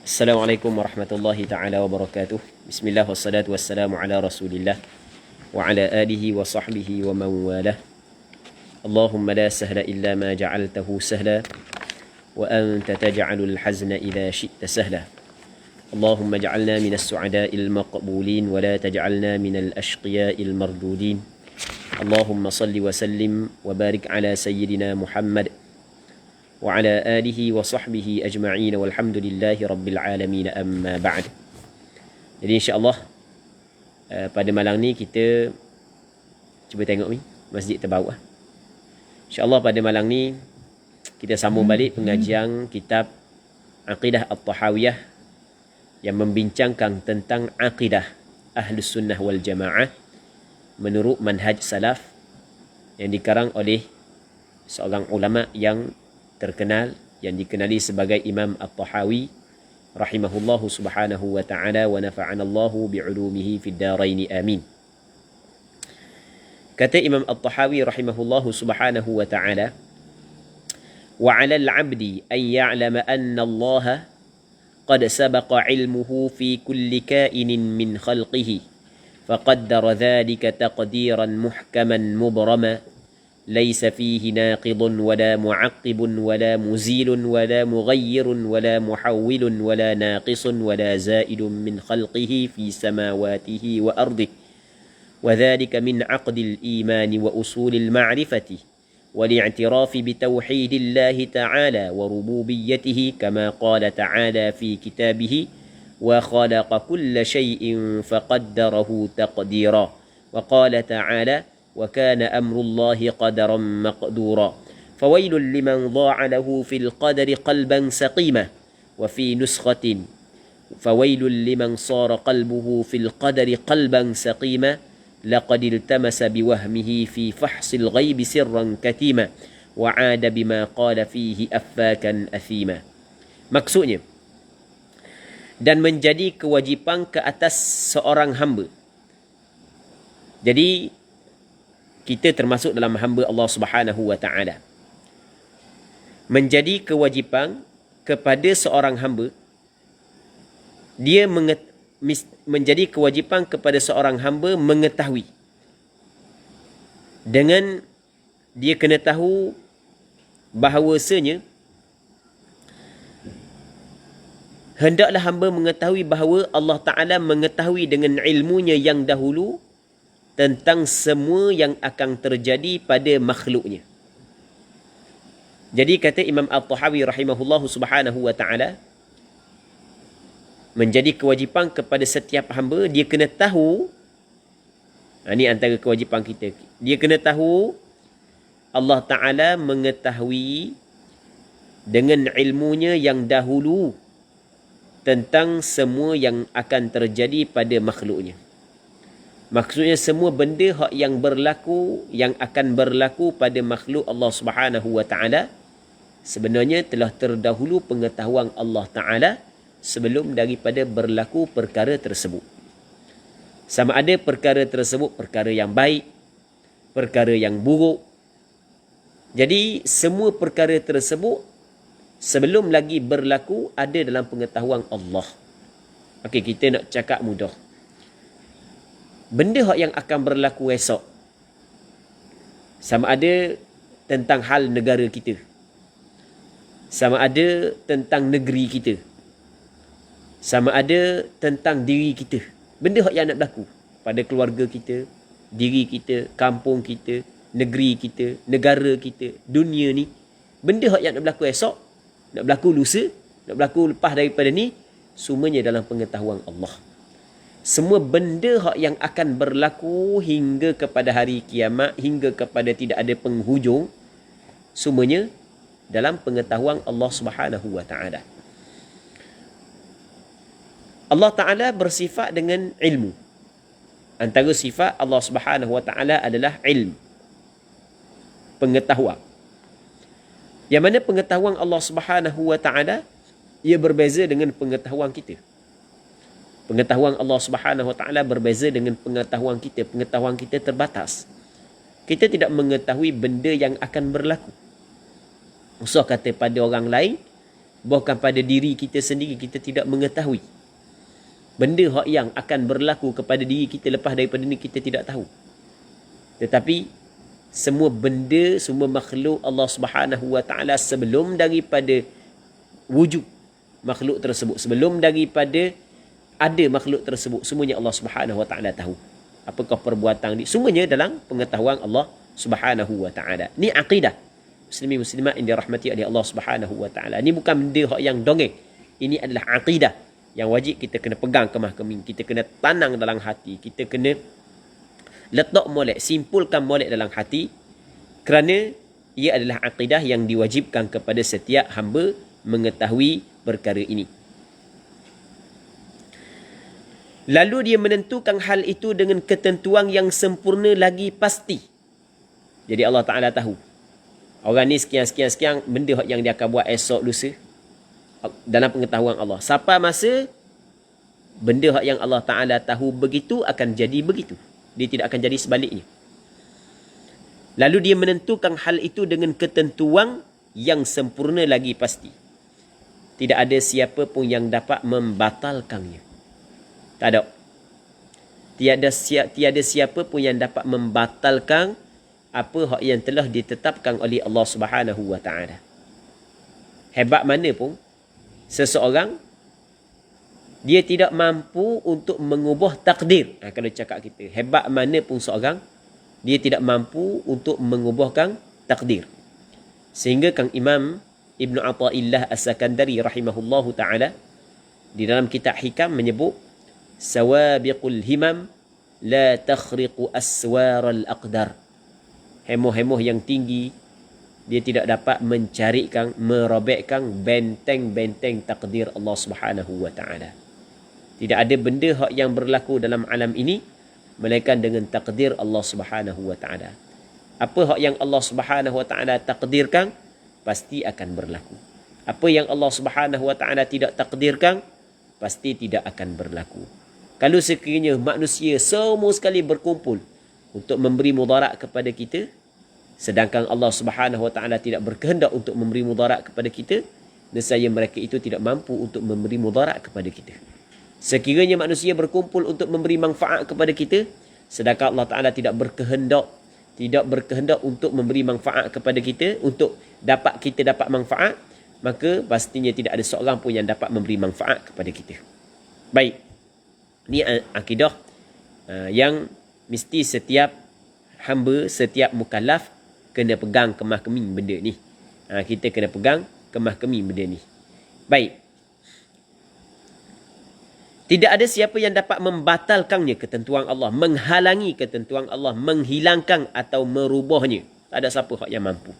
Assalamualaikum warahmatullahi ta'ala wabarakatuh. Bismillah wassalatu wassalamu ala rasulillah wa ala alihi wa sahbihi wa man walah. Allahumma la sahla illa ma ja'altahu sahla wa anta taj'alul hazna idha syi'ta sahla. Allahumma ja'alna minas su'ada'il maqbulin wa la taj'alna minal ashqiya'il mardudin. Allahumma salli wa sallim wa barik ala sayyidina Muhammad wa ala alihi wa sahbihi ajma'in walhamdulillahi rabbil alamin, amma ba'd. Jadi insya-Allah pada malam ni kita cuba tengok ni masjid terbawah. Insya-Allah pada malam ni kita sambung balik pengajian kitab Aqidah At-Tahawiyah yang membincangkan tentang akidah Ahlus Sunnah wal Jamaah menurut manhaj salaf yang dikarang oleh seorang ulama yang terkenal yang dikenali sebagai Imam At-Tahawi rahimahullahu subhanahu wa ta'ala wa nafa'anallahu bi'ulumihi fid daraini amin. Kata Imam At-Tahawi rahimahullahu subhanahu wa ta'ala, wa 'ala al-'abdi an ya'lama anna Allah qad sabaqa 'ilmuhu fi kulli ka'inin min khalqihi faqaddara dhalika taqdiran muhkaman mubrama ليس فيه ناقض ولا معقب ولا مزيل ولا مغير ولا محول ولا ناقص ولا زائد من خلقه في سماواته وأرضه وذلك من عقد الإيمان وأصول المعرفة والاعتراف بتوحيد الله تعالى وربوبيته كما قال تعالى في كتابه وخلق كل شيء فقدره تقديرا وقال تعالى وكان أمر الله قدرا مقدورا فويل لمن ضاع له في القدر قلبا سقيما وفي نسخة فويل لمن صار قلبه في القدر قلبا سقيما لقد التمس بوهمه في فحص الغيب سرا كتيما وعاد بما قال فيه أفاكا أثيما. Maksudnya, dan menjadi kewajipan ke atas seorang hamba. Jadi kita termasuk dalam hamba Allah Subhanahu wa ta'ala. Menjadi kewajipan kepada seorang hamba, menjadi kewajipan kepada seorang hamba mengetahui. Dengan dia kena tahu bahawasanya hendaklah hamba mengetahui bahawa Allah Ta'ala mengetahui dengan ilmunya yang dahulu tentang semua yang akan terjadi pada makhluknya. Jadi kata Imam At-Tahawi rahimahullahu subhanahu wa ta'ala, menjadi kewajipan kepada setiap hamba, dia kena tahu, ini antara kewajipan kita, dia kena tahu Allah Ta'ala mengetahui dengan ilmunya yang dahulu tentang semua yang akan terjadi pada makhluknya. Maksudnya semua benda yang berlaku, yang akan berlaku pada makhluk Allah Subhanahu wa ta'ala sebenarnya telah terdahulu pengetahuan Allah Ta'ala sebelum daripada berlaku perkara tersebut. Sama ada perkara tersebut perkara yang baik, perkara yang buruk. Jadi semua perkara tersebut sebelum lagi berlaku ada dalam pengetahuan Allah. Okey, kita nak cakap mudah. Benda yang akan berlaku esok, sama ada tentang hal negara kita, sama ada tentang negeri kita, sama ada tentang diri kita. Benda yang nak berlaku pada keluarga kita, diri kita, kampung kita, negeri kita, negara kita, dunia ni. Benda yang nak berlaku esok, nak berlaku lusa, nak berlaku lepas daripada ni, semuanya dalam pengetahuan Allah. Semua benda yang akan berlaku hingga kepada hari kiamat, hingga kepada tidak ada penghujung, semuanya dalam pengetahuan Allah Subhanahu wa ta'ala. Allah Ta'ala bersifat dengan ilmu. Antara sifat Allah Subhanahu wa ta'ala adalah ilmu, pengetahuan. Yang mana pengetahuan Allah Subhanahu wa ta'ala ia berbeza dengan pengetahuan kita. Pengetahuan Allah Subhanahu wa ta'ala berbeza dengan pengetahuan kita. Pengetahuan kita terbatas. Kita tidak mengetahui benda yang akan berlaku. Usah kata pada orang lain, bahkan pada diri kita sendiri kita tidak mengetahui. Benda hak yang akan berlaku kepada diri kita lepas daripada ni kita tidak tahu. Tetapi semua benda, semua makhluk Allah Subhanahu wa taala sebelum daripada wujud makhluk tersebut, sebelum daripada ada makhluk tersebut, semuanya Allah Subhanahu wa taala tahu. Apakah perbuatan dia, semuanya dalam pengetahuan Allah Subhanahu wa taala. Ni akidah muslimin muslimat yang dirahmati oleh Allah Subhanahu wa taala. Ini bukan benda hak yang dongeng. Ini adalah akidah yang wajib kita kena pegang kemah keming, kita kena tanam dalam hati, kita kena letak molek, simpulkan molek dalam hati, kerana ia adalah akidah yang diwajibkan kepada setiap hamba mengetahui perkara ini. Lalu dia menentukan hal itu dengan ketentuan yang sempurna lagi pasti. Jadi Allah Ta'ala tahu orang ni sekian benda yang dia akan buat esok lusa dalam pengetahuan Allah. Sampai masa benda yang Allah Ta'ala tahu begitu akan jadi begitu. Dia tidak akan jadi sebaliknya. Lalu dia menentukan hal itu dengan ketentuan yang sempurna lagi pasti. Tidak ada siapa pun yang dapat membatalkannya. Tak ada. Tiada siapa pun yang dapat membatalkan apa hak yang telah ditetapkan oleh Allah Subhanahu wa taala. Hebat mana pun seseorang, dia tidak mampu untuk mengubah takdir. Kalau cakap kita, hebat mana pun seorang, dia tidak mampu untuk mengubahkan takdir. Sehingga Kang Imam Ibn Athaillah As-Sakandari rahimahullahu ta'ala di dalam kitab Hikam menyebut, sawabiqul himam la takhriqu aswaral aqdar. Hemoh-hemoh yang tinggi, dia tidak dapat mencarikan, merobekkan benteng-benteng takdir Allah Subhanahu wa ta'ala. Tidak ada benda hak yang berlaku dalam alam ini melainkan dengan takdir Allah Subhanahu wa ta'ala. Apa hak yang Allah Subhanahu wa ta'ala takdirkan pasti akan berlaku. Apa yang Allah Subhanahu wa ta'ala tidak takdirkan pasti tidak akan berlaku. Kalau sekiranya manusia semua sekali berkumpul untuk memberi mudarat kepada kita, sedangkan Allah Subhanahu wa taala tidak berkehendak untuk memberi mudarat kepada kita, nescaya mereka itu tidak mampu untuk memberi mudarat kepada kita. Sekiranya manusia berkumpul untuk memberi manfaat kepada kita, sedangkan Allah Taala tidak berkehendak untuk memberi manfaat kepada kita, untuk kita dapat manfaat, maka pastinya tidak ada seorang pun yang dapat memberi manfaat kepada kita. Baik. Ini akidah yang mesti setiap hamba, setiap mukallaf kena pegang kemah keming benda ni. Kita kena pegang kemah keming benda ni. Baik. Tidak ada siapa yang dapat membatalkannya ketentuan Allah, menghalangi ketentuan Allah, menghilangkan atau merubahnya. Tak ada siapa yang mampu.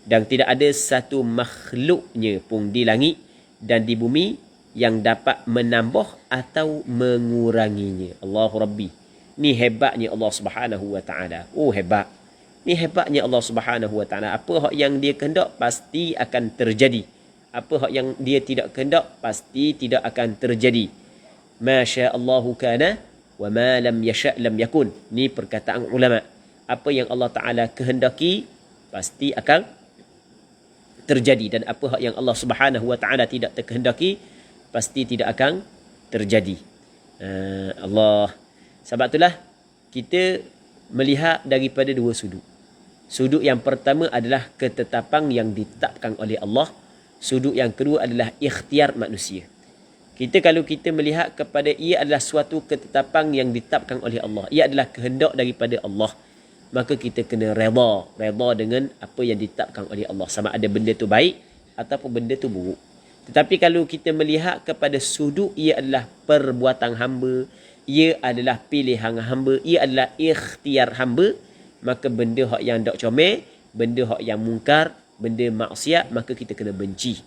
Dan tidak ada satu makhluknya pun di langit dan di bumi yang dapat menambah atau menguranginya. Allahu Rabbi. Ni hebatnya Allah Subhanahu wa taala. Oh hebat. Ni hebatnya Allah Subhanahu wa taala. Apa hak yang dia kehendak pasti akan terjadi. Apa hak yang dia tidak kehendak pasti tidak akan terjadi. Ma sya'allahu kana wa ma lam yasha' lam yakun. Ni perkataan ulama. Apa yang Allah Taala kehendaki pasti akan terjadi, dan apa hak yang Allah Subhanahu wa taala tidak terkehendaki pasti tidak akan terjadi. Allah. Sebab itulah kita melihat daripada dua sudut. Sudut yang pertama adalah ketetapan yang ditetapkan oleh Allah. Sudut yang kedua adalah ikhtiar manusia. Kalau kita melihat kepada ia adalah suatu ketetapan yang ditetapkan oleh Allah, ia adalah kehendak daripada Allah, maka kita kena redha dengan apa yang ditetapkan oleh Allah, sama ada benda tu baik ataupun benda tu buruk. Tetapi kalau kita melihat kepada sudut ia adalah perbuatan hamba, ia adalah pilihan hamba, ia adalah ikhtiar hamba, maka benda hak yang tak comel, benda hak yang mungkar, benda maksiat, maka kita kena benci.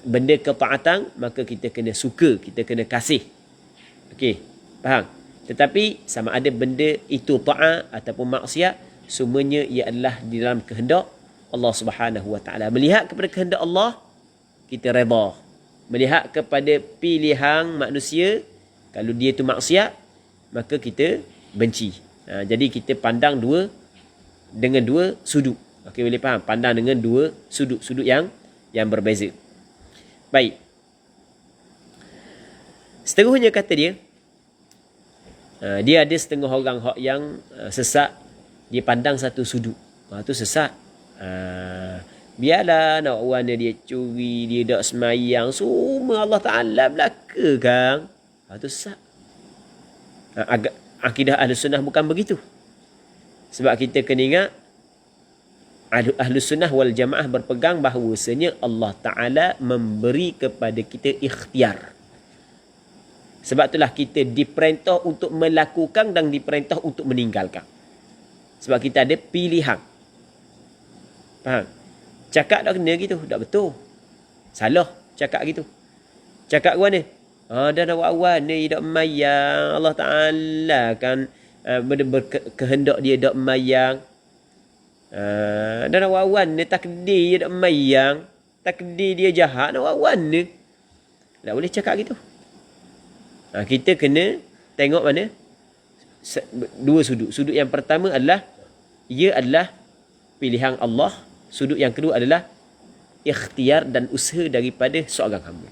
Benda ketaatan, maka kita kena suka, kita kena kasih. Okey, faham? Tetapi sama ada benda itu taat ataupun maksiat, semuanya ia adalah di dalam kehendak Allah Subhanahu wa taala. Melihat kepada kehendak Allah, kita redha. Melihat kepada pilihan manusia, kalau dia itu maksiat, maka kita benci. Jadi kita pandang dengan dua sudut. Okey, boleh faham? Pandang dengan dua sudut-sudut yang berbeza. Baik. Seterusnya kata dia, dia ada setengah orang hak yang sesat, dia pandang satu sudut. Tu sesat. Biarlah nak warna dia curi, dia tak semayang, semua Allah Ta'ala belaka kan. Tu sesat. Akidah Ahlus Sunnah bukan begitu. Sebab kita kena ingat, Ahlus Sunnah wal Jamaah berpegang bahawasanya Allah Ta'ala memberi kepada kita ikhtiar. Sebab itulah kita diperintah untuk melakukan dan diperintah untuk meninggalkan. Sebab kita ada pilihan. Faham? Cakap tak kena gitu, tak betul. Salah cakap gitu. Cakap ke mana? Dah nak awal ni tak mayang. Allah Ta'ala kan berkehendak dia tak mayang. Dah nak awal ni takdir dia tak mayang. Takdir dia jahat nak awal ni. Tak boleh cakap gitu. Kita kena tengok mana? Dua sudut. Sudut yang pertama adalah, ia adalah pilihan Allah. Sudut yang kedua adalah ikhtiar dan usaha daripada seorang hamba.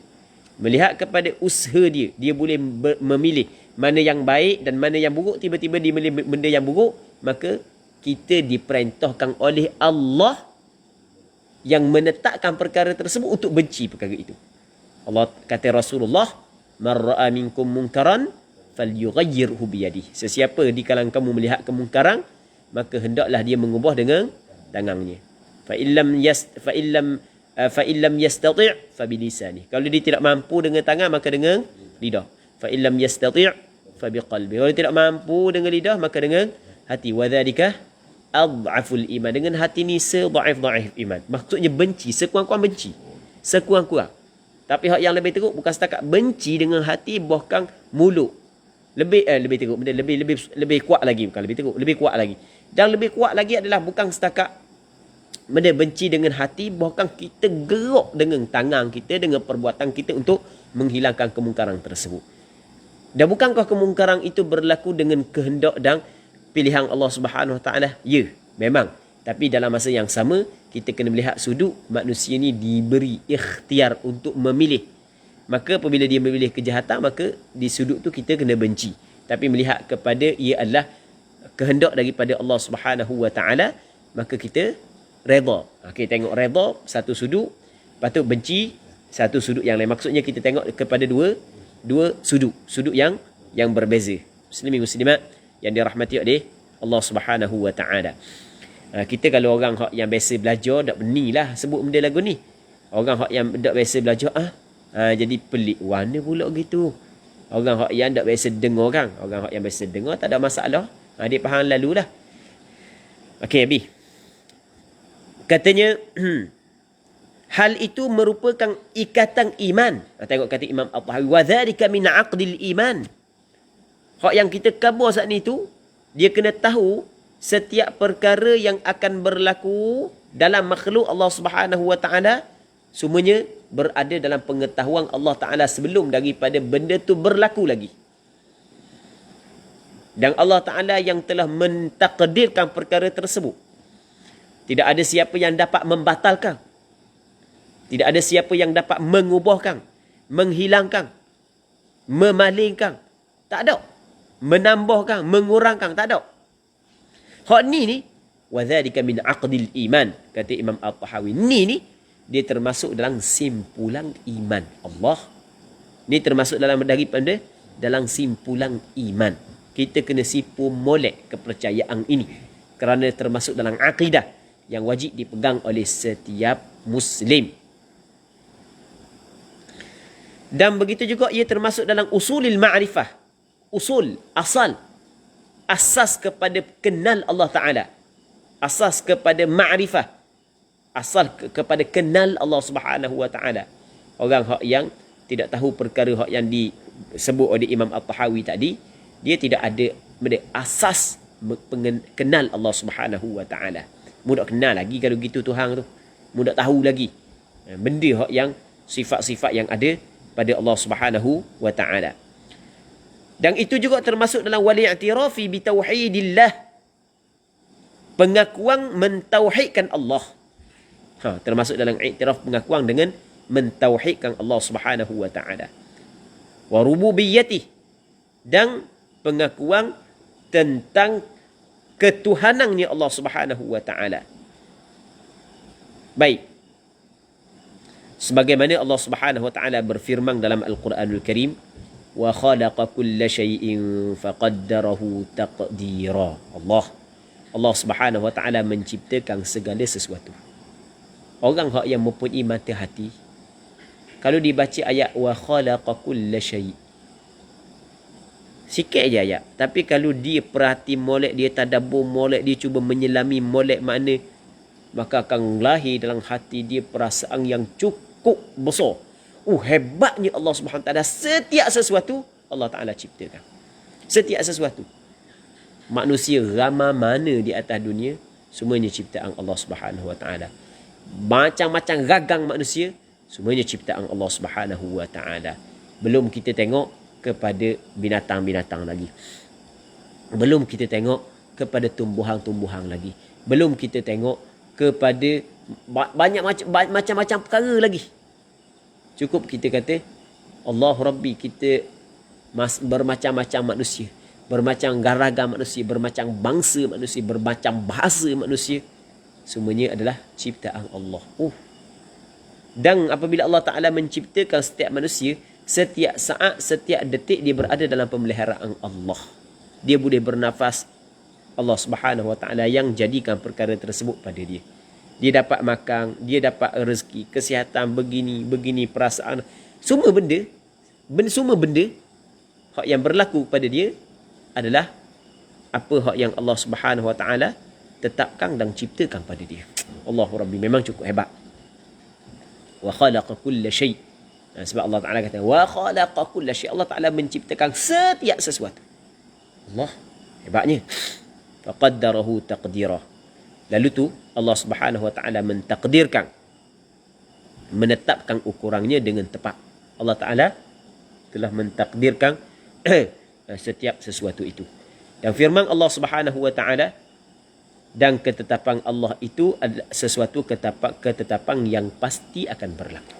Melihat kepada usaha dia, dia boleh memilih mana yang baik dan mana yang buruk. Tiba-tiba dia memilih benda yang buruk, maka kita diperintahkan oleh Allah yang menetapkan perkara tersebut untuk benci perkara itu. Allah kata Rasulullah, "Man ra'a minkum munkaran falyughayyirhu biyadihi." Sesiapa di kalangan kamu melihat kemungkaran, maka hendaklah dia mengubah dengan tangannya. Fa illam yastati' fa bilisani. Kalau dia tidak mampu dengan tangan, maka dengan lidah. Fa illam yastati' fa biqalbi. Kalau dia tidak mampu dengan lidah, maka dengan hati. Wa dzalika adhaful iman. Dengan hati ni sedhaif-dhaif iman. Maksudnya benci, sekurang-kurang benci. Sekurang-kurang. Tapi hak yang lebih teruk bukan setakat benci dengan hati, bahkan mulut. Lebih teruk, lebih kuat lagi, bukan lebih teruk, lebih kuat lagi. Dan lebih kuat lagi adalah bukan setakat benda benci dengan hati, bahkan kita gerak dengan tangan kita, dengan perbuatan kita untuk menghilangkan kemungkaran tersebut. Dan bukankah kemungkaran itu berlaku dengan kehendak dan pilihan Allah Subhanahu Wa Taala? Ya, memang. Tapi dalam masa yang sama, kita kena melihat sudut manusia ni diberi ikhtiar untuk memilih. Maka apabila dia memilih kejahatan, maka di sudut tu kita kena benci. Tapi melihat kepada ia adalah kehendak daripada Allah Subhanahu Wa Taala, maka kita redha. Okey, tengok redha satu sudut, patut benci satu sudut yang lain. Maksudnya kita tengok kepada dua sudut yang berbeza. Muslimin muslimat yang dirahmati oleh Allah Subhanahu Wa Taala. Kita kalau orang yang biasa belajar tak benilah sebut benda lagu ni. Orang yang tak biasa belajar jadi pelik. Warna pula gitu. Orang yang tak biasa dengar kan. Orang yang biasa dengar tak ada masalah. Dia faham lalulah. Okey, habis. Katanya hal itu merupakan ikatan iman. Tengok kata Imam At-Tahawi, wa dzalika min 'aqdil iman. Hak yang kita khabar saat ni tu, dia kena tahu setiap perkara yang akan berlaku dalam makhluk Allah Subhanahu Wa Taala, semuanya berada dalam pengetahuan Allah Taala sebelum daripada benda tu berlaku lagi. Dan Allah Taala yang telah mentakdirkan perkara tersebut. Tidak ada siapa yang dapat membatalkan. Tidak ada siapa yang dapat mengubahkan, menghilangkan, memalingkan. Tak ada. Menambahkan, mengurangkan, tak ada. Hak ni wa dzalika min aqdil iman, kata Imam At-Tahawi. Ni dia termasuk dalam simpulan iman Allah. Ni termasuk daripada dalam simpulan iman. Kita kena sipu molek kepercayaan ini kerana termasuk dalam akidah yang wajib dipegang oleh setiap Muslim. Dan begitu juga ia termasuk dalam usulil ma'rifah. Usul, asas kepada kenal Allah Ta'ala. Asas kepada ma'rifah. Asal kepada kenal Allah Subhanahu Wa Ta'ala. Orang yang tidak tahu perkara yang disebut oleh Imam At-Tahawi tadi, dia tidak ada asas kenal Allah Subhanahu Wa Ta'ala. Mudah kenal lagi kalau gitu Tuhan tu. Mudah tahu lagi benda yang sifat-sifat yang ada pada Allah Subhanahu Wa Ta'ala. Dan itu juga termasuk dalam wal i'tirafi bi tauhidillah. pengakuan mentauhidkan Allah. Termasuk dalam iktiraf pengakuan dengan mentauhidkan Allah Subhanahu wa taala. Wa rububiyyatih, dan pengakuan tentang ketuhanannya Allah Subhanahu wa taala. Baik. Sebagaimana Allah Subhanahu wa taala berfirman dalam Al-Quranul Karim, wa khalaqa kulla syai'in faqaddarahu taqdira. Allah Subhanahu wa taala menciptakan segala sesuatu. Orang yang mempunyai mata hati, kalau dibaca ayat wa khalaqa kulla syai', sikit je ayat, tapi kalau dia perhati molek, dia tadabbur molek, dia cuba menyelami molek makna, maka akan lahir dalam hati dia perasaan yang cukup besar. Hebatnya Allah Subhanahu wa taala. Setiap sesuatu Allah Taala ciptakan. Setiap sesuatu. Manusia ramai mana di atas dunia, semuanya ciptaan Allah Subhanahu wa taala. Macam-macam ragang manusia, semuanya ciptaan Allah Subhanahu wa taala. Belum kita tengok kepada binatang-binatang lagi. Belum kita tengok kepada tumbuhan-tumbuhan lagi. Belum kita tengok kepada banyak macam-macam perkara lagi. Cukup kita kata Allah Rabbi, kita bermacam-macam manusia, bermacam ragam manusia, bermacam bangsa manusia, bermacam bahasa manusia, semuanya adalah ciptaan Allah. Dan apabila Allah Ta'ala menciptakan setiap manusia, setiap saat, setiap detik dia berada dalam pemeliharaan Allah. Dia boleh bernafas, Allah Subhanahu wa Ta'ala yang jadikan perkara tersebut pada dia. Dia dapat makan, dia dapat rezeki, kesihatan, begini, perasaan. Semua benda hak yang berlaku pada dia adalah apa hak yang Allah Subhanahu wa taala tetapkan dan ciptakan pada dia. Allahu Rabbi, memang cukup hebat. Wa khalaqa kulla syai'. Sebab Allah Taala kata wa khalaqa kulla syai'. Allah Taala menciptakan setiap sesuatu. Allah, hebatnya. Fa qaddarahu taqdira. Lalu tu Allah Subhanahu wa taala mentakdirkan, menetapkan ukurannya dengan tepat. Allah Taala telah mentakdirkan setiap sesuatu itu. Dan firman Allah Subhanahu wa taala, dan ketetapan Allah itu adalah sesuatu ketetapan yang pasti akan berlaku.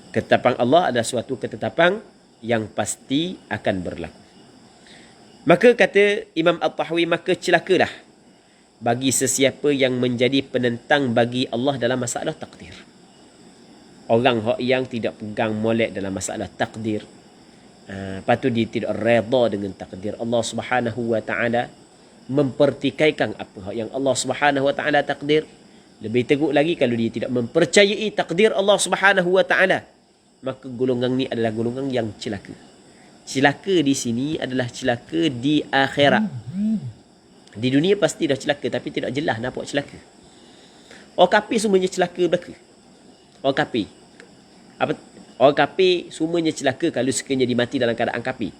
Ketetapan Allah adalah suatu ketetapan yang pasti akan berlaku. Maka kata Imam At-Tahawi, maka celakalah bagi sesiapa yang menjadi penentang bagi Allah dalam masalah takdir. Orang yang tidak pegang molek dalam masalah takdir, patut dia tidak redha dengan takdir Allah Subhanahu wa taala, mempertikaikan apa yang Allah Subhanahu wa taala takdir. Lebih teruk lagi kalau dia tidak mempercayai takdir Allah Subhanahu wa taala, maka golongan ni adalah golongan yang celaka. Celaka di sini adalah celaka di akhirat. Di dunia pasti dah celaka, tapi tidak jelas nak buat celaka. Orang kafir semuanya celaka belaka. Orang kafir. Orang kafir semuanya celaka kalau sekiranya dimati dalam keadaan kafir.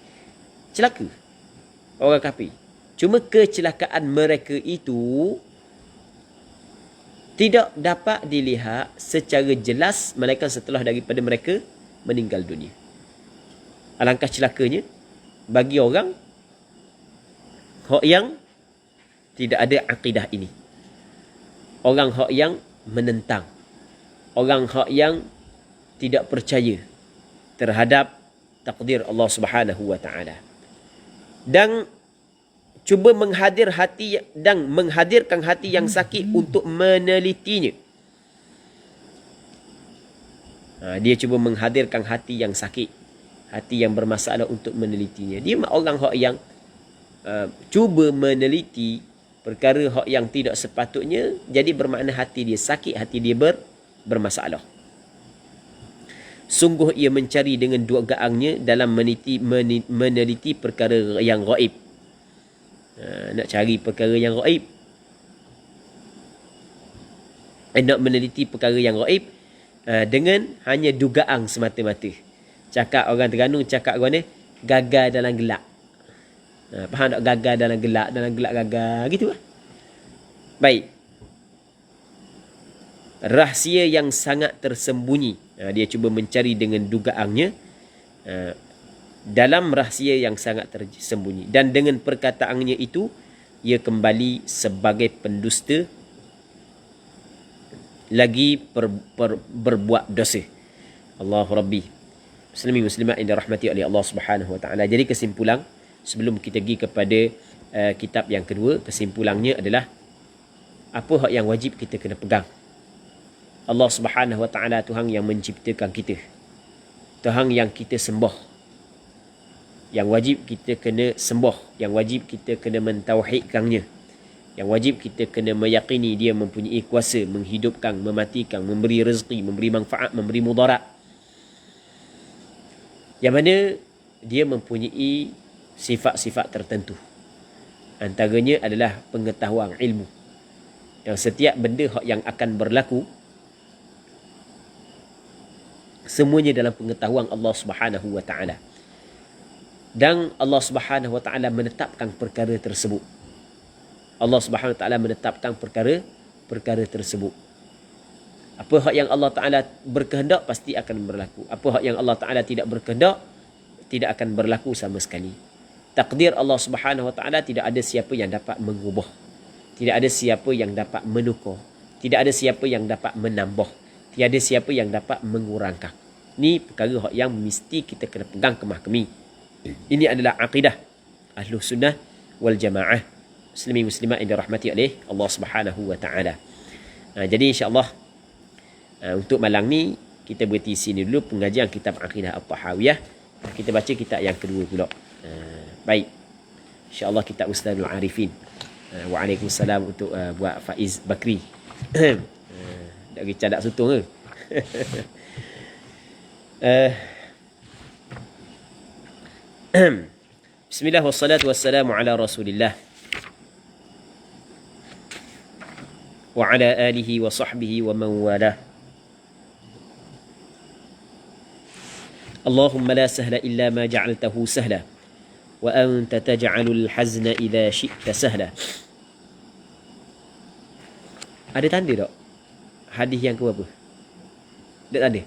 Celaka. Orang kafir. Cuma kecelakaan mereka itu tidak dapat dilihat secara jelas melainkan setelah daripada mereka meninggal dunia. Alangkah celakanya bagi orang yang tidak ada akidah ini. Orang yang menentang. Orang yang tidak percaya terhadap takdir Allah Subhanahu wa taala. Dan cuba menghadirkan hati yang sakit untuk menelitinya. Dia cuba menghadirkan hati yang sakit, hati yang bermasalah untuk menelitinya. Dia orang yang cuba meneliti perkara yang tidak sepatutnya, jadi bermakna hati dia sakit, hati dia bermasalah. Sungguh ia mencari dengan dugaannya dalam meneliti perkara yang gaib. Nak cari perkara yang gaib, nak meneliti perkara yang gaib dengan hanya dugaan semata-mata. Cakap orang Terengganu, cakap orang ni gagal dalam gelap. Faham tak? Gagal dalam gelap gagal gitu lah. Baik. Rahsia yang sangat tersembunyi. Dia cuba mencari dengan dugaannya dalam rahsia yang sangat tersembunyi. Dan dengan perkataannya itu ia kembali sebagai pendusta lagi berbuat dosa. Allahu Rabbi. Muslimin muslimat yang dirahmati oleh Allah Subhanahu wa taala. Jadi kesimpulan sebelum kita pergi kepada kitab yang kedua, kesimpulannya adalah apa hak yang wajib kita kena pegang. Allah Subhanahu wa taala Tuhan yang menciptakan kita. Tuhan yang kita sembah. Yang wajib kita kena sembah, yang wajib kita kena mentauhidkannya, yang wajib kita kena meyakini dia mempunyai kuasa menghidupkan, mematikan, memberi rezeki, memberi manfaat, memberi mudarat. Yang mana dia mempunyai sifat-sifat tertentu. Antaranya adalah pengetahuan ilmu. Dan setiap benda yang akan berlaku semuanya dalam pengetahuan Allah Subhanahu wa taala. Dan Allah Subhanahu wa taala menetapkan perkara tersebut. Allah Subhanahu wa taala menetapkan perkara tersebut. Apa hak yang Allah taala berkehendak pasti akan berlaku. Apa hak yang Allah taala tidak berkehendak tidak akan berlaku sama sekali. Takdir Allah Subhanahu wa taala tidak ada siapa yang dapat mengubah. Tidak ada siapa yang dapat menukar. Tidak ada siapa yang dapat menambah. Tiada siapa yang dapat mengurangkan. Ini perkara hak yang mesti kita kena pegang kemah kemi. Ini adalah akidah Ahlus Sunnah wal Jamaah, muslimin muslimat yang dirahmati oleh Allah Subhanahu wa taala. Jadi insya-Allah untuk malam ni kita berhenti sini dulu pengajian kitab Aqidah At-Tahawiyah. Kita baca kitab yang kedua pula. Baik. Insya-Allah kitab Ustazul Arifin. Waalaikumsalam untuk buat Faiz Bakri. Dak cadak sutung ke? Bismillah wassalatu wassalamu ala Rasulillah wa ala alihi wa sahbihi wa man walah. Allahumma la sahla illa ma ja'altahu sahla wa anta taj'alul hazna idza syi'ta sahla. Ada tanda tak? Hadis yang keberapa? Tak ada.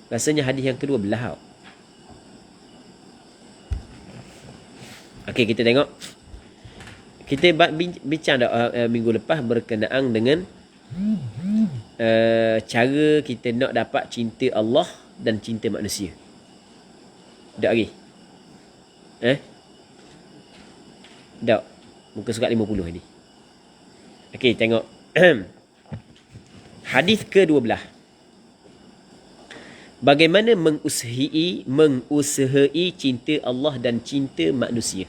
Rasanya hadis yang kedua belah. Okey, kita tengok. Kita bincang minggu lepas berkenaan dengan cara kita nak dapat cinta Allah dan cinta manusia. Tak lagi? Tak. Muka surat 50 ni. Okey, tengok. Hadis ke-12. Bagaimana mengusahai cinta Allah dan cinta manusia.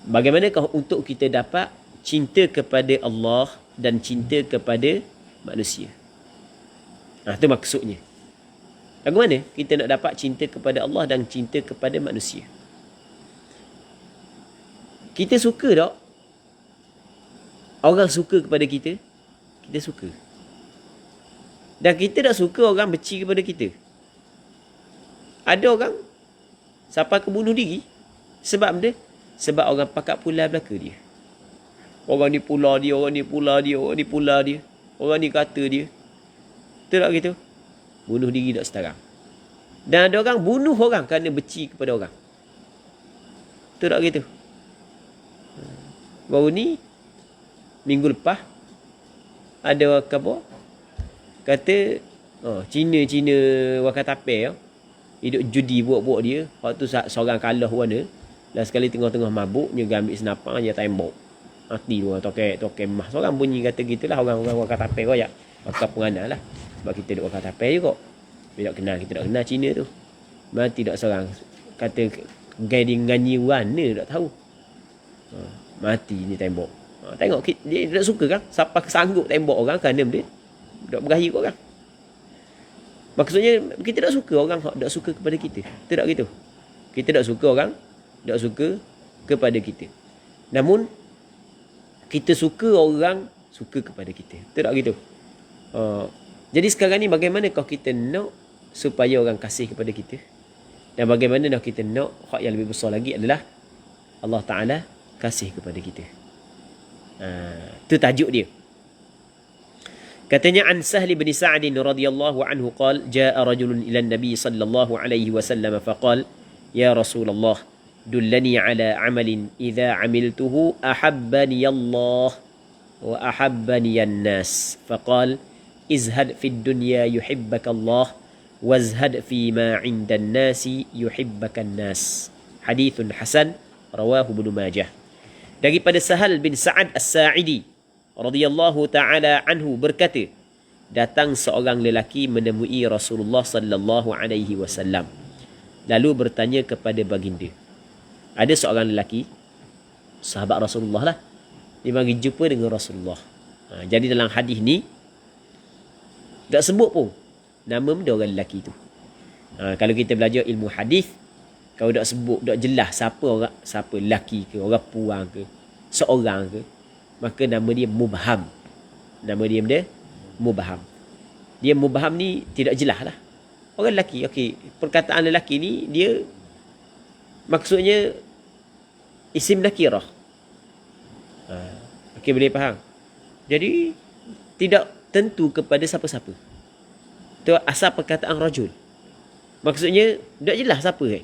Bagaimanakah untuk kita dapat cinta kepada Allah dan cinta kepada manusia. Itu maksudnya. Bagaimana kita nak dapat cinta kepada Allah dan cinta kepada manusia? Kita suka tak? Orang suka kepada kita? Kita suka. Dan kita tak suka orang benci kepada kita. Ada orang sampai ke bunuh diri. Sebab benda? Sebab orang pakat pula belaka dia. Orang ni pula dia, orang ni pula dia, orang ni pula dia. Orang ni kata dia. Betul tak gitu? Bunuh diri tak setarang. Dan ada orang bunuh orang kerana benci kepada orang. Betul tak gitu? Baru ni, minggu lepas, ada khabar kata Cina Wakatapel hidup judi buat-buat dia. Waktu seorang kalah warna, last sekali tengah-tengah mabuk, dia ambil senapang, dia tembak mati dua tokek mah. Seorang bunyi kata gitulah orang-orang Wakatapel royak. Maka penganal lah. Sebab kita duk Wakatapel juga. Kita tak kenal Cina tu. Mati tak seorang. Kata gaya dia nganyi warna tak tahu. Mati ni tembak. Tengok dia tak suka kan? Siapa sanggup tembak orang kerana dia tak bergahi kat orang. Maksudnya kita tak suka orang tak suka kepada kita. Tak gitu. Kita tak suka orang tak suka kepada kita. Namun kita suka orang suka kepada kita. Tak gitu. Jadi sekarang ni bagaimana kalau kita nak supaya orang kasih kepada kita? Dan bagaimana nak kita nak hak yang lebih besar lagi adalah Allah Ta'ala kasih kepada kita. Itu tajuk dia. Katanya an Sahl bin Sa'd radhiyallahu anhu qala jaa rajulun ila an-nabi sallallahu alaihi wasallam faqala ya Rasulullah dullani ala amalin idza amiltuhu ahabbani Allah wa ahabbani an-nas. Faqal izhad fid dunya yuhibbaka Allah wazhad fi ma 'indan nasi yuhibbaka an-nas. Hadithun hasan rawahu Ibnu Majah. Daripada Sahal bin Sa'ad As-Sa'idi radhiyallahu taala anhu berkata, datang seorang lelaki menemui Rasulullah sallallahu alaihi wasallam lalu bertanya kepada baginda. Ada seorang lelaki sahabat Rasulullah lah, dia mari jumpa dengan Rasulullah. Jadi dalam hadis ni tak sebut pun nama dia orang lelaki tu. Kalau kita belajar ilmu hadis, kalau tak sebut, tak jelas siapa lelaki ke, orang puang ke, seorang ke, maka nama dia mubham. Nama dia mubham. Dia mubham ni tidak jelas lah. Orang lelaki, okey, perkataan lelaki ni dia maksudnya isim nakirah. Okey, boleh faham? Jadi tidak tentu kepada siapa-siapa. Itu asal perkataan rajul. Maksudnya tak jelas siapa kan.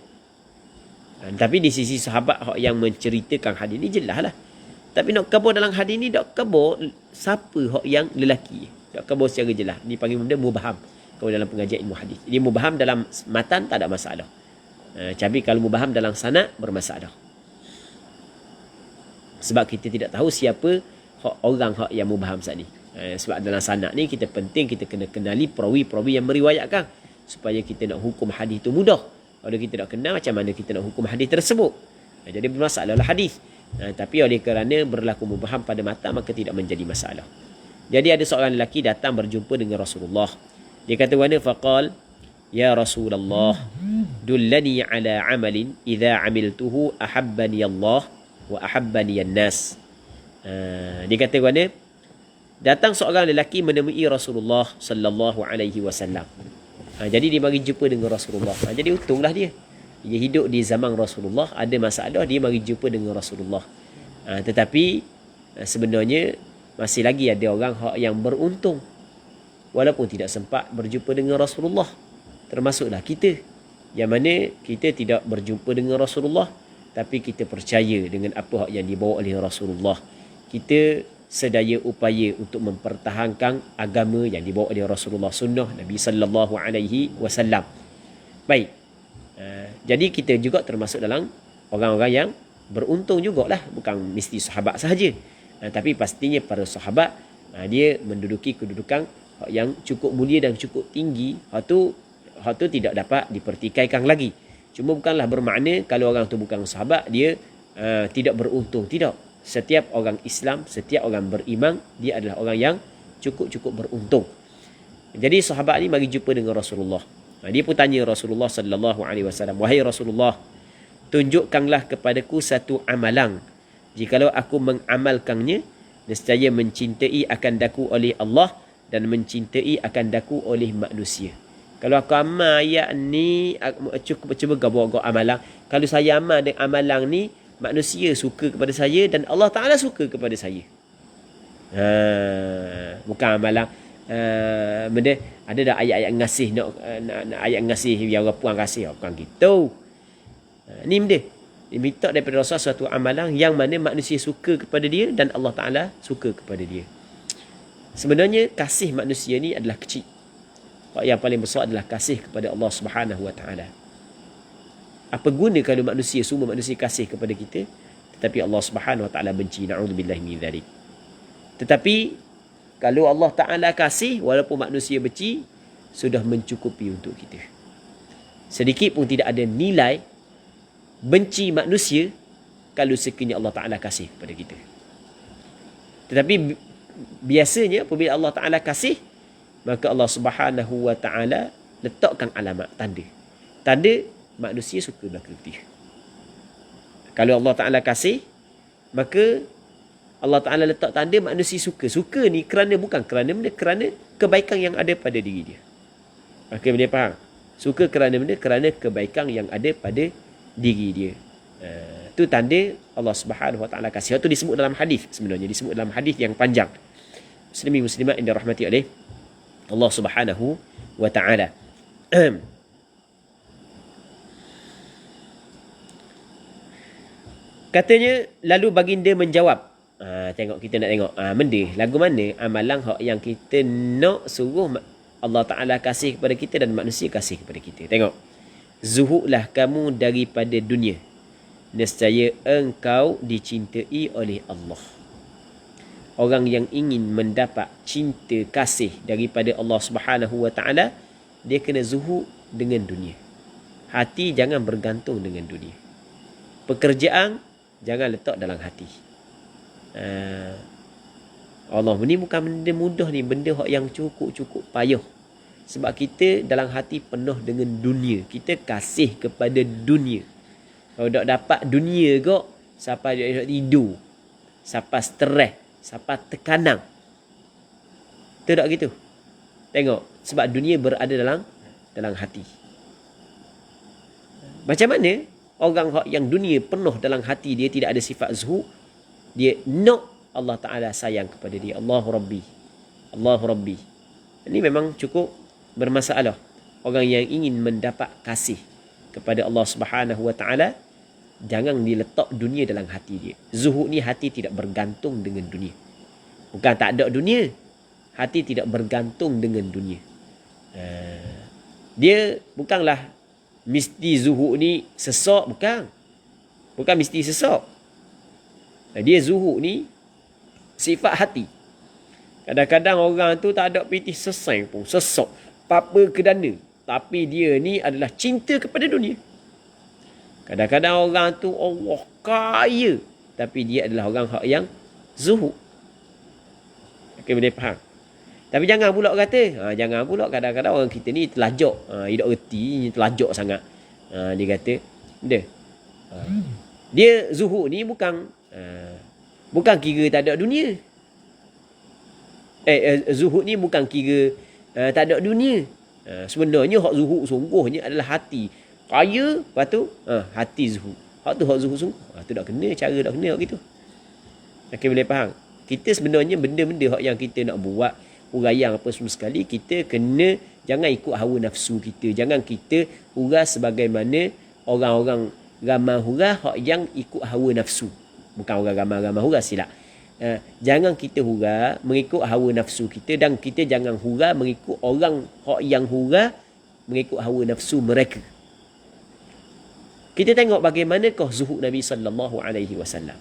Tapi di sisi sahabat yang menceritakan hadis ni jelas lah. Tapi nak kabur dalam hadis ni, tak kabur siapa yang lelaki. Tak kabur secara jelas. Ni panggil benda mubham. Kalau dalam pengajian ilmu hadis. Dia mubham dalam matan tak ada masalah. Tapi kalau mubham dalam sanad bermasalah. Sebab kita tidak tahu siapa orang yang mubham saat ni. Sebab dalam sanad ni kita penting kita kena kenali perawi-perawi yang meriwayatkan. Supaya kita nak hukum hadis tu mudah. Kalau kita nak kenal macam mana kita nak hukum hadis tersebut. Jadi bermasalah hadis. Tapi oleh kerana berlaku mubham pada matan, maka tidak menjadi masalah. Jadi ada seorang lelaki datang berjumpa dengan Rasulullah. Dia kata, "Wana faqal, ya Rasulullah, dullani ala amalin idza amiltuhu ahabbani Allah wa ahabbani an-nas." Dia kata, "Wana, datang seorang lelaki menemui Rasulullah sallallahu alaihi wasallam." Jadi dia mari jumpa dengan Rasulullah. Jadi untunglah dia. Dia hidup di zaman Rasulullah, ada masalah, dia mari jumpa dengan Rasulullah. Tetapi sebenarnya masih lagi ada orang yang beruntung walaupun tidak sempat berjumpa dengan Rasulullah. Termasuklah kita, yang mana kita tidak berjumpa dengan Rasulullah, tapi kita percaya dengan apa yang dibawa oleh Rasulullah. Kita sedaya upaya untuk mempertahankan agama yang dibawa oleh Rasulullah, sunnah Nabi sallallahu alaihi wasallam. Baik. Jadi kita juga termasuk dalam orang-orang yang beruntung jugalah, bukan mesti sahabat sahaja. Tapi pastinya para sahabat dia menduduki kedudukan yang cukup mulia dan cukup tinggi. Hak tu tidak dapat dipertikaikan lagi. Cuma bukanlah bermakna kalau orang tu bukan sahabat dia tidak beruntung. Tidak. Setiap orang Islam, setiap orang beriman, dia adalah orang yang cukup beruntung. Jadi sahabat ni mari jumpa dengan Rasulullah. Dia pun tanya Rasulullah sallallahu alaihi wasallam, "Wahai Rasulullah, tunjukkanlah kepadaku satu amalan. Jikalau aku mengamalkannya, nescaya mencintai akan daku oleh Allah dan mencintai akan daku oleh manusia." Kalau aku amal ayat ni, cuba gabung amalan. Kalau saya amal dengan amalan ni, manusia suka kepada saya dan Allah Ta'ala suka kepada saya. Bukan amalan benda ada dah ayat-ayat ngasih, nak ayat ngasih yang orang puan kasih, bukan gitu. Ni benda diminta daripada Rasul suatu amalan yang mana manusia suka kepada dia dan Allah Ta'ala suka kepada dia. Sebenarnya kasih manusia ni adalah kecil. Yang paling besar adalah kasih kepada Allah Subhanahu Wa Ta'ala. Apa guna kalau semua manusia kasih kepada kita, tetapi Allah Subhanahu Wa Ta'ala benci, na'udzubillahi min dzalik. Tetapi kalau Allah Ta'ala kasih, walaupun manusia benci, sudah mencukupi untuk kita. Sedikit pun tidak ada nilai benci manusia kalau sekiranya Allah Ta'ala kasih kepada kita. Tetapi biasanya apabila Allah Ta'ala kasih, maka Allah Subhanahu Wa Ta'ala letakkan alamat, tanda. Tanda manusia suka belaka dia. Kalau Allah Ta'ala kasih, maka Allah Ta'ala letak tanda manusia suka. Suka ni bukan kerana benda, kerana kebaikan yang ada pada diri dia. Okey, boleh faham? Suka kerana benda, kerana kebaikan yang ada pada diri dia. Itu tanda Allah Subhanahu Wa Ta'ala kasih. Itu disebut dalam hadis sebenarnya. Disebut dalam hadis yang panjang. Muslimin muslimat yang dirahmati oleh Allah Subhanahu Wa Ta'ala. Katanya, lalu baginda menjawab. Tengok, kita nak tengok. Benda, lagu mana amalan hak yang kita nak suruh Allah Ta'ala kasih kepada kita dan manusia kasih kepada kita. Tengok. Zuhudlah kamu daripada dunia. Nescaya engkau dicintai oleh Allah. Orang yang ingin mendapat cinta kasih daripada Allah Subhanahu Wa Ta'ala, dia kena zuhud dengan dunia. Hati jangan bergantung dengan dunia. Pekerjaan jangan letak dalam hati. Allah ni bukan benda mudah ni, benda yang cukup payah. Sebab kita dalam hati penuh dengan dunia. Kita kasih kepada dunia. Kalau tak dapat dunia kok, siapa dia nak tidur, siapa stres, siapa tekanan. Betul tak gitu? Tengok, sebab dunia berada dalam hati. Macam mana orang yang dunia penuh dalam hati dia, tidak ada sifat zuhud, dia nak Allah Ta'ala sayang kepada dia. Allahu Rabbi, Allahu Rabbi. Ini memang cukup bermasalah. Orang yang ingin mendapat kasih kepada Allah Subhanahu Wa Ta'ala, jangan diletak dunia dalam hati dia. Zuhud ni hati tidak bergantung dengan dunia. Bukan tak ada dunia, hati tidak bergantung dengan dunia. Dia bukanlah mesti zuhud ni sesak, bukan mesti sesak. Dia zuhud ni sifat hati. Kadang-kadang orang tu tak ada pitih sesang pun, sesak, apa kedana, tapi dia ni adalah cinta kepada dunia. Kadang-kadang orang tu Allah kaya, tapi dia adalah orang yang zuhud. Okey, boleh faham? Tapi jangan pula kata, jangan pula kadang-kadang orang kita ni telajak. Dia tak erti, telajak sangat. Dia kata, dia zuhud ni bukan kira tak ada dunia. Zuhud ni bukan kira tak ada dunia. Sebenarnya hak zuhud sungguhnya adalah hati. Kaya, lepas tu hati zuhud. Hak tu hak zuhud sungguh. Tu tak kena, cara tak kena hak gitu. Okey, boleh faham? Kita sebenarnya benda-benda hak yang kita nak buat, huraian apa semua sekali, kita kena jangan ikut hawa nafsu kita. Jangan kita hurah sebagaimana orang-orang ramai hurah hak yang ikut hawa nafsu. Bukan orang ramai hurah, silap. Jangan kita hurah mengikut hawa nafsu kita, dan kita jangan hurah mengikut orang hak yang hurah mengikut hawa nafsu mereka. Kita tengok bagaimanakah zuhud Nabi sallallahu alaihi wasallam.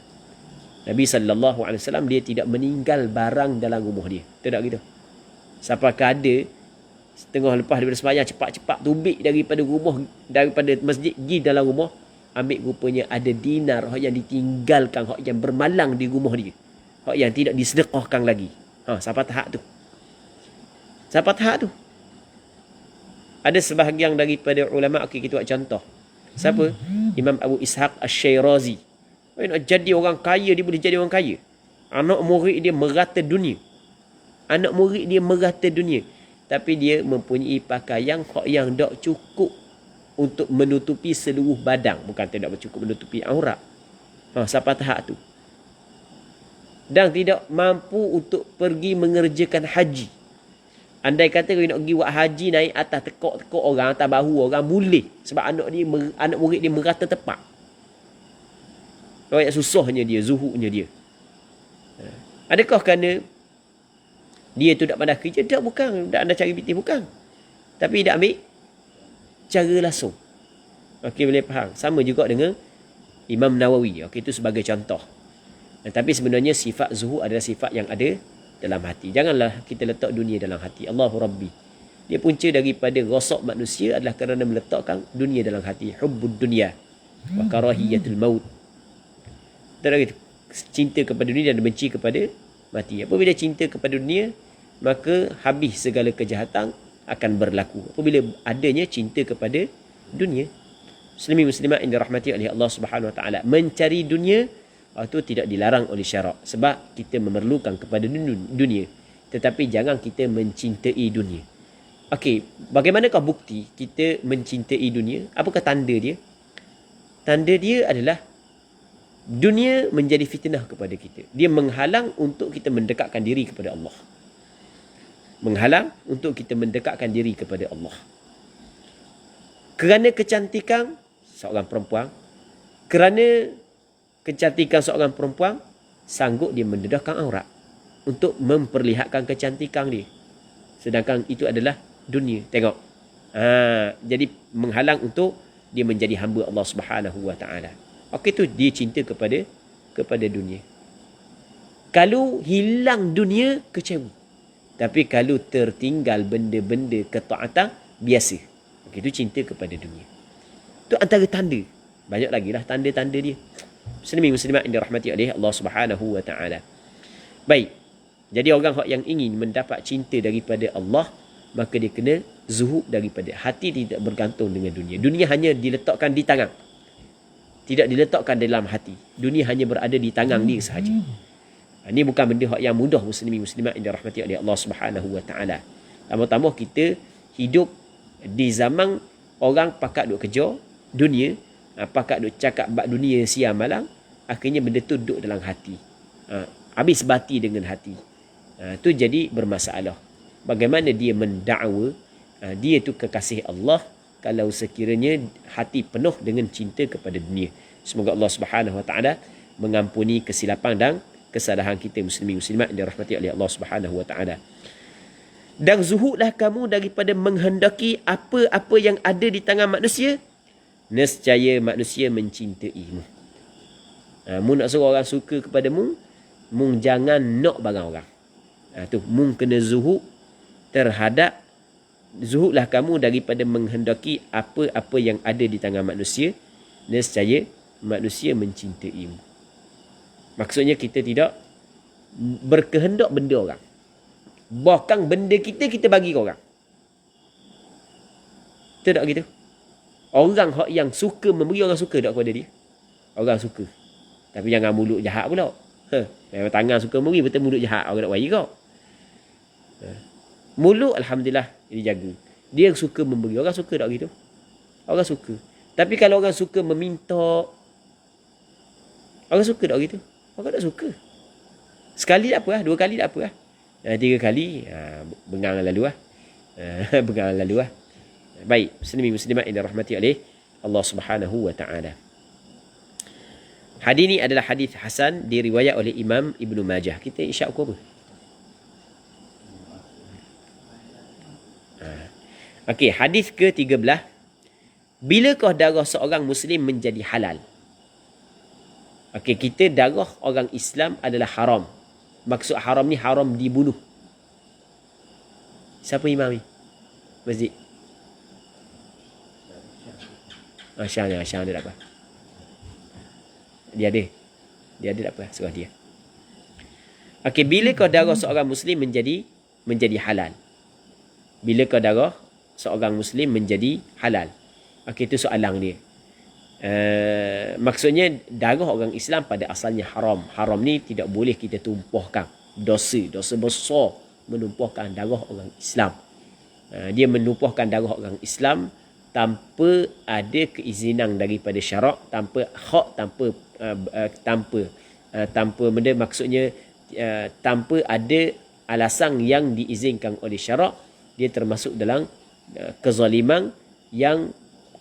Nabi sallallahu alaihi wasallam dia tidak meninggal barang dalam rumah dia. Betul tak gitu? Sampai ada setengah lepas daripada sembahyang, cepat-cepat tubik daripada rumah, daripada masjid pergi dalam rumah, ambil rupanya ada dinar hak yang ditinggalkan, hak yang bermalang di rumah dia, hak yang tidak disedekahkan lagi. Sampai tahap tu. Sampai tahap tu. Ada sebahagian daripada ulama, kita buat contoh. Siapa? Imam Abu Ishaq Asy-Syirazi. Nak jadi orang kaya, dia boleh jadi orang kaya. Anak murid dia merata dunia. Anak murid dia merata dunia. Tapi dia mempunyai pakaian yang tak cukup untuk menutupi seluruh badan. Bukan tidak cukup menutupi aurat. Sampai tahap tu. Dan tidak mampu untuk pergi mengerjakan haji. Andai kata kalau nak pergi buat haji, naik atas tekuk-tekuk orang, atas bahu orang, boleh. Sebab anak murid dia merata tepat. Kayak susahnya dia, zuhudnya dia. Adakah kerana dia tu tak pandai kerja? Tak, bukan. Tak ada cari pitih, bukan. Tapi dia ambil cara langsung. Okey, boleh faham. Sama juga dengan Imam Nawawi. Okey, itu sebagai contoh. Tapi sebenarnya sifat zuhud adalah sifat yang ada dalam hati. Janganlah kita letak dunia dalam hati. Allahu Rabbi. Dia punca daripada rosak manusia adalah kerana meletakkan dunia dalam hati. Hubbud dunya wa karahiyatul maut. Cinta kepada dunia dan benci kepada mati. Apabila cinta kepada dunia, maka habis segala kejahatan akan berlaku. Apabila adanya cinta kepada dunia. Muslimin muslimat yang dirahmati oleh Allah Subhanahu Wa Taala, mencari dunia itu tidak dilarang oleh syarak, sebab kita memerlukan kepada dunia, tetapi jangan kita mencintai dunia. Okey, bagaimanakah bukti kita mencintai dunia? Apakah tanda dia? Tanda dia adalah dunia menjadi fitnah kepada kita. Dia menghalang untuk kita mendekatkan diri kepada Allah. Menghalang untuk kita mendekatkan diri kepada Allah. Kerana kecantikan seorang perempuan, kerana kecantikan seorang perempuan, sanggup dia mendedahkan aurat untuk memperlihatkan kecantikan dia. Sedangkan itu adalah dunia. Tengok. Jadi menghalang untuk dia menjadi hamba Allah Subhanahu Wa Taala. Okey, tu dia cinta kepada dunia. Kalau hilang dunia, kecewa. Tapi kalau tertinggal benda-benda ketaatan, biasa. Okey, tu cinta kepada dunia. Tu antara tanda. Banyak lagi lah tanda-tanda dia. Muslimin muslimat yang dirahmati oleh Allah Subhanahu Wa Taala. Baik. Jadi orang yang ingin mendapat cinta daripada Allah, maka dia kena zuhud daripada hati, tidak bergantung dengan dunia. Dunia hanya diletakkan di tangan. Tidak diletakkan dalam hati. Dunia hanya berada di tangan dia sahaja. Ini bukan benda yang mudah, muslimin muslimat yang dirahmati oleh Allah Subhanahu Wa Taala. Tambah-tambah kita hidup di zaman orang pakat duk kerja dunia, pakat duk cakap bab dunia siang malam, akhirnya benda tu duduk dalam hati. Habis bati dengan hati. Tu jadi bermasalah. Bagaimana dia mendakwa dia tu kekasih Allah kalau sekiranya hati penuh dengan cinta kepada dunia. Semoga Allah Subhanahu Wa Taala mengampuni kesilapan dan kesalahan kita, muslimin muslimat yang dirahmati oleh Allah Subhanahu Wa Taala. Dan zuhudlah kamu daripada menghendaki apa-apa yang ada di tangan manusia, nescaya manusia mencintaimu. Mu nak suruh orang suka kepadamu, mu jangan nak barang orang. Tu mu kena zuhud terhadap, zuhudlah kamu daripada menghendaki apa-apa yang ada di tangan manusia, nescaya manusia mencintaimu. Maksudnya kita tidak berkehendak benda orang. Bahkan benda kita bagi ke orang. Betul tak gitu? Orang yang suka memberi, orang suka tak kepada dia? Orang suka. Tapi jangan mulut jahat pula. Memang tangan suka memberi, betul mulut jahat orang nak bagi kau. Mulut alhamdulillah dia jaga. Dia suka memberi, orang suka tak gitu? Orang suka. Tapi kalau orang suka meminta, orang suka tak gitu? Orang tak suka. Sekali tak apa lah, 2 kali tak apa lah. 3 kali, bengang lalu lah. Bengang lalu lah. Baik, muslimin muslimat yang dirahmati oleh Allah Subhanahu Wa Taala. Hadis ini adalah hadis hasan, diriwayat oleh Imam Ibnu Majah. Kita isyak pukul apa? Okey, hadis ke-13. Bilakah darah seorang Muslim menjadi halal? Okey, kita darah orang Islam adalah haram. Maksud haram ni haram dibunuh. Siapa imam ni? Masjid. Syah ada tak apa? Dia ada tak apa? Surah dia. Okey, bilakah darah seorang Muslim menjadi halal? Bilakah darah seorang Muslim menjadi halal? Okey, itu soalan dia. Maksudnya darah orang Islam pada asalnya haram. Haram ni tidak boleh kita tumpahkan. Dosa besar menumpahkan darah orang Islam. Dia menumpahkan darah orang Islam tanpa ada keizinan daripada syarak, tanpa hak, tanpa benda, maksudnya tanpa ada alasan yang diizinkan oleh syarak. Dia termasuk dalam kezaliman yang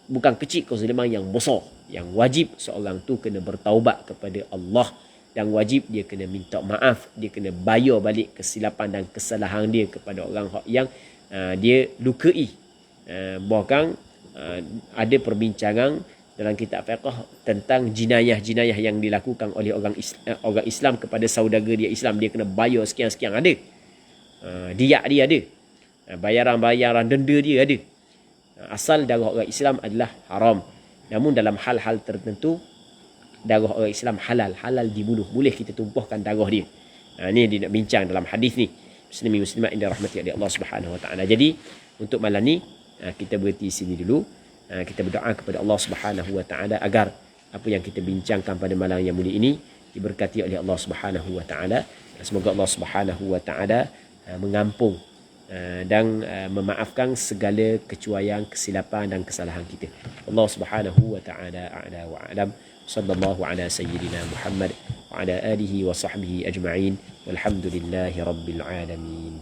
bukan kecil, kezaliman yang besar, yang wajib seorang tu kena bertaubat kepada Allah, dan wajib dia kena minta maaf, dia kena bayar balik kesilapan dan kesalahan dia kepada orang yang dia lukai. Bahkan ada perbincangan dalam kitab fiqh tentang jinayah-jinayah yang dilakukan oleh orang Islam kepada saudara dia Islam. Dia kena bayar sekian-sekian, ada. Diat dia ada. Bayaran-bayaran denda dia ada. Asal darah orang Islam adalah haram. Namun dalam hal-hal tertentu darah orang Islam halal dibunuh. Boleh kita tumpahkan darah dia. Ini dia nak bincang dalam hadis ni. Muslimin muslimat yang dirahmati oleh Allah Subhanahu Wa Taala. Jadi untuk malam ni kita berhenti sini dulu. Kita berdoa kepada Allah Subhanahu Wa Taala agar apa yang kita bincangkan pada malam yang mulia ini diberkati oleh Allah Subhanahu Wa Taala. Semoga Allah Subhanahu Wa Taala mengampung dan memaafkan segala kecuaian, kesilapan dan kesalahan kita. Allah Subhanahu Wa Taala a'la wa a'lam. Sallallahu ala sayyidina Muhammad wa ala alihi wa sahbihi ajma'in. Walhamdulillahi rabbil alamin.